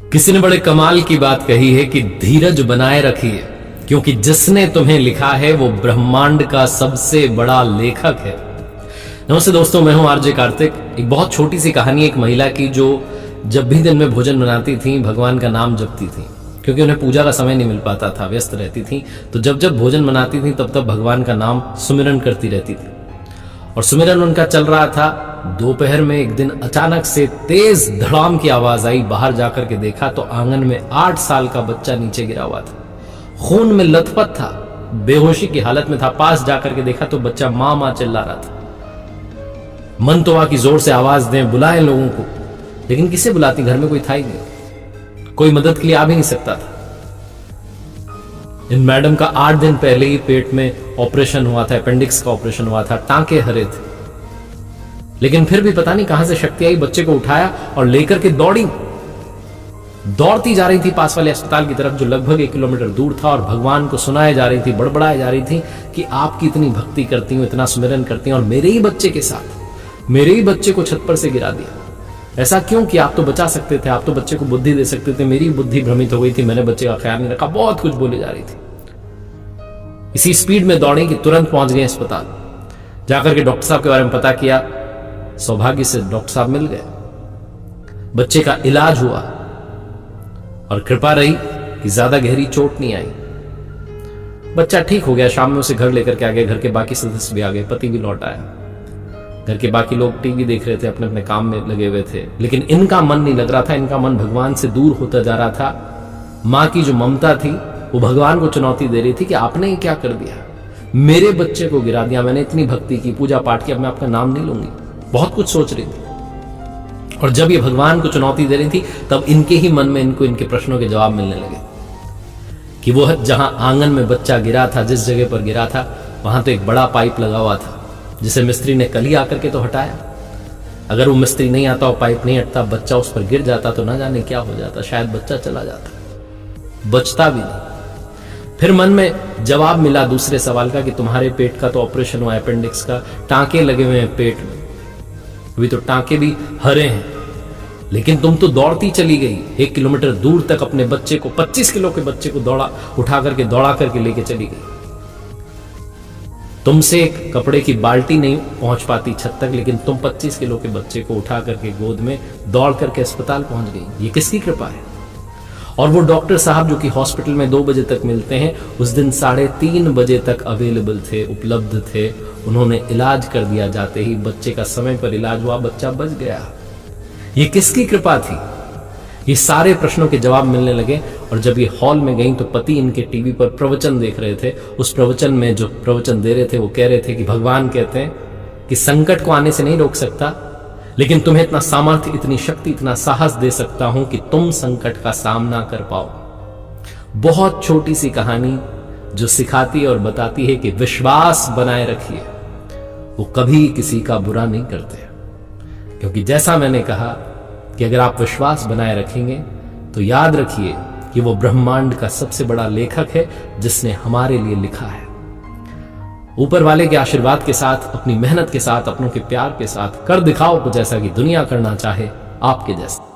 किसी ने बड़े कमाल की बात कही है कि धीरज बनाए रखिए, क्योंकि जिसने तुम्हें लिखा है वो ब्रह्मांड का सबसे बड़ा लेखक है। नमस्ते दोस्तों, मैं हूं आरजे कार्तिक। एक बहुत छोटी सी कहानी एक महिला की जो जब भी दिन में भोजन बनाती थी भगवान का नाम जपती थी, क्योंकि उन्हें पूजा का समय नहीं मिल पाता था, व्यस्त रहती थी। तो जब जब भोजन बनाती थी तब तब भगवान का नाम सुमिरन करती रहती थी। और सुमिरन उनका चल रहा था। दोपहर में एक दिन अचानक से तेज धड़ाम की आवाज आई। बाहर जाकर के देखा तो आंगन में 8 साल का बच्चा नीचे गिरा हुआ था, खून में लथपथ था, बेहोशी की हालत में था। पास जाकर के देखा तो बच्चा मां मां चिल्ला रहा था। मन तो हुआ कि जोर से आवाज दें, बुलाएं लोगों को, लेकिन किसे बुलाती, घर में कोई था ही नहीं, कोई मदद के लिए आ भी नहीं सकता था। इन मैडम का 8 दिन पहले ही पेट में ऑपरेशन हुआ था, अपेंडिक्स का ऑपरेशन हुआ था, टांके हरे थे। लेकिन फिर भी पता नहीं कहां से शक्ति आई, बच्चे को उठाया और लेकर के दौड़ती जा रही थी पास वाले अस्पताल की तरफ, जो लगभग 1 किलोमीटर दूर था। और भगवान को सुनाए जा रही थी, बड़बड़ाए जा रही थी कि आपकी इतनी भक्ति करती हूं, इतना सुमिरन करती हूं, और मेरे ही बच्चे के साथ, मेरे ही बच्चे को छत पर से गिरा दिया। ऐसा क्यों कि आप तो बचा सकते थे, आप तो बच्चे को बुद्धि दे सकते थे। मेरी बुद्धि भ्रमित हो गई थी, मैंने बच्चे का ख्याल नहीं रखा। बहुत कुछ बोले जा रही थी। इसी स्पीड में दौड़ी कि तुरंत पहुंच गए अस्पताल। जाकर के डॉक्टर साहब के बारे में पता किया। सौभाग्य से डॉक्टर साहब मिल गए, बच्चे का इलाज हुआ और कृपा रही कि ज्यादा गहरी चोट नहीं आई। बच्चा ठीक हो गया। शाम में उसे घर लेकर के आ गए। घर के बाकी सदस्य भी आ गए, पति भी लौट आया। घर के बाकी लोग टीवी देख रहे थे, अपने अपने काम में लगे हुए थे, लेकिन इनका मन नहीं लग रहा था। इनका मन भगवान से दूर होता जा रहा था। मां की जो ममता थी वो भगवान को चुनौती दे रही थी कि आपने ये क्या कर दिया, मेरे बच्चे को गिरा दिया, मैंने इतनी भक्ति की, पूजा पाठ की, अब मैं आपका नाम नहीं लूंगी। बहुत कुछ सोच रही थी। और जब ये भगवान को चुनौती दे रही थी तब इनके ही मन में इनको इनके प्रश्नों के जवाब मिलने लगे कि वो जहां आंगन में बच्चा गिरा था, जिस जगह पर गिरा था, वहां तो एक बड़ा पाइप लगा हुआ था, जिसे मिस्त्री ने कल ही आकर के तो हटाया। अगर वो मिस्त्री नहीं आता और पाइप नहीं हटता, बच्चा उस पर गिर जाता तो ना जाने क्या हो जाता, शायद बच्चा चला जाता, बचता भी नहीं। फिर मन में जवाब मिला दूसरे सवाल का कि तुम्हारे पेट का तो ऑपरेशन हुआ, अपेंडिक्स का, टांके लगे हुए हैं पेट में, अभी तो टांके भी हरे हैं, लेकिन तुम तो दौड़ती चली गई 1 किलोमीटर दूर तक। अपने बच्चे को, 25 किलो के बच्चे को दौड़ा करके लेके चली गई। तुमसे एक कपड़े की बाल्टी नहीं पहुंच पाती छत तक, लेकिन तुम 25 किलो के बच्चे को उठा करके गोद में दौड़ करके अस्पताल पहुंच गई। ये किसकी कृपा है? और वो डॉक्टर साहब जो कि हॉस्पिटल में 2 बजे तक मिलते हैं, उस दिन 3:30 बजे तक अवेलेबल थे, उपलब्ध थे। उन्होंने इलाज कर दिया। जाते ही बच्चे का समय पर इलाज हुआ, बच्चा बच गया। ये किसकी कृपा थी? ये सारे प्रश्नों के जवाब मिलने लगे। और जब ये हॉल में गई तो पति इनके टीवी पर प्रवचन देख रहे थे। उस प्रवचन में जो प्रवचन दे रहे थे वो कह रहे थे कि भगवान कहते हैं कि संकट को आने से नहीं रोक सकता, लेकिन तुम्हें इतना सामर्थ्य, इतनी शक्ति, इतना साहस दे सकता हूं कि तुम संकट का सामना कर पाओ। बहुत छोटी सी कहानी जो सिखाती और बताती है कि विश्वास बनाए रखिए, वो कभी किसी का बुरा नहीं करते। क्योंकि जैसा मैंने कहा कि अगर आप विश्वास बनाए रखेंगे तो याद रखिए कि वो ब्रह्मांड का सबसे बड़ा लेखक है, जिसने हमारे लिए लिखा है। ऊपर वाले के आशीर्वाद के साथ, अपनी मेहनत के साथ, अपनों के प्यार के साथ कर दिखाओ कुछ ऐसा कि दुनिया करना चाहे आपके जैसा।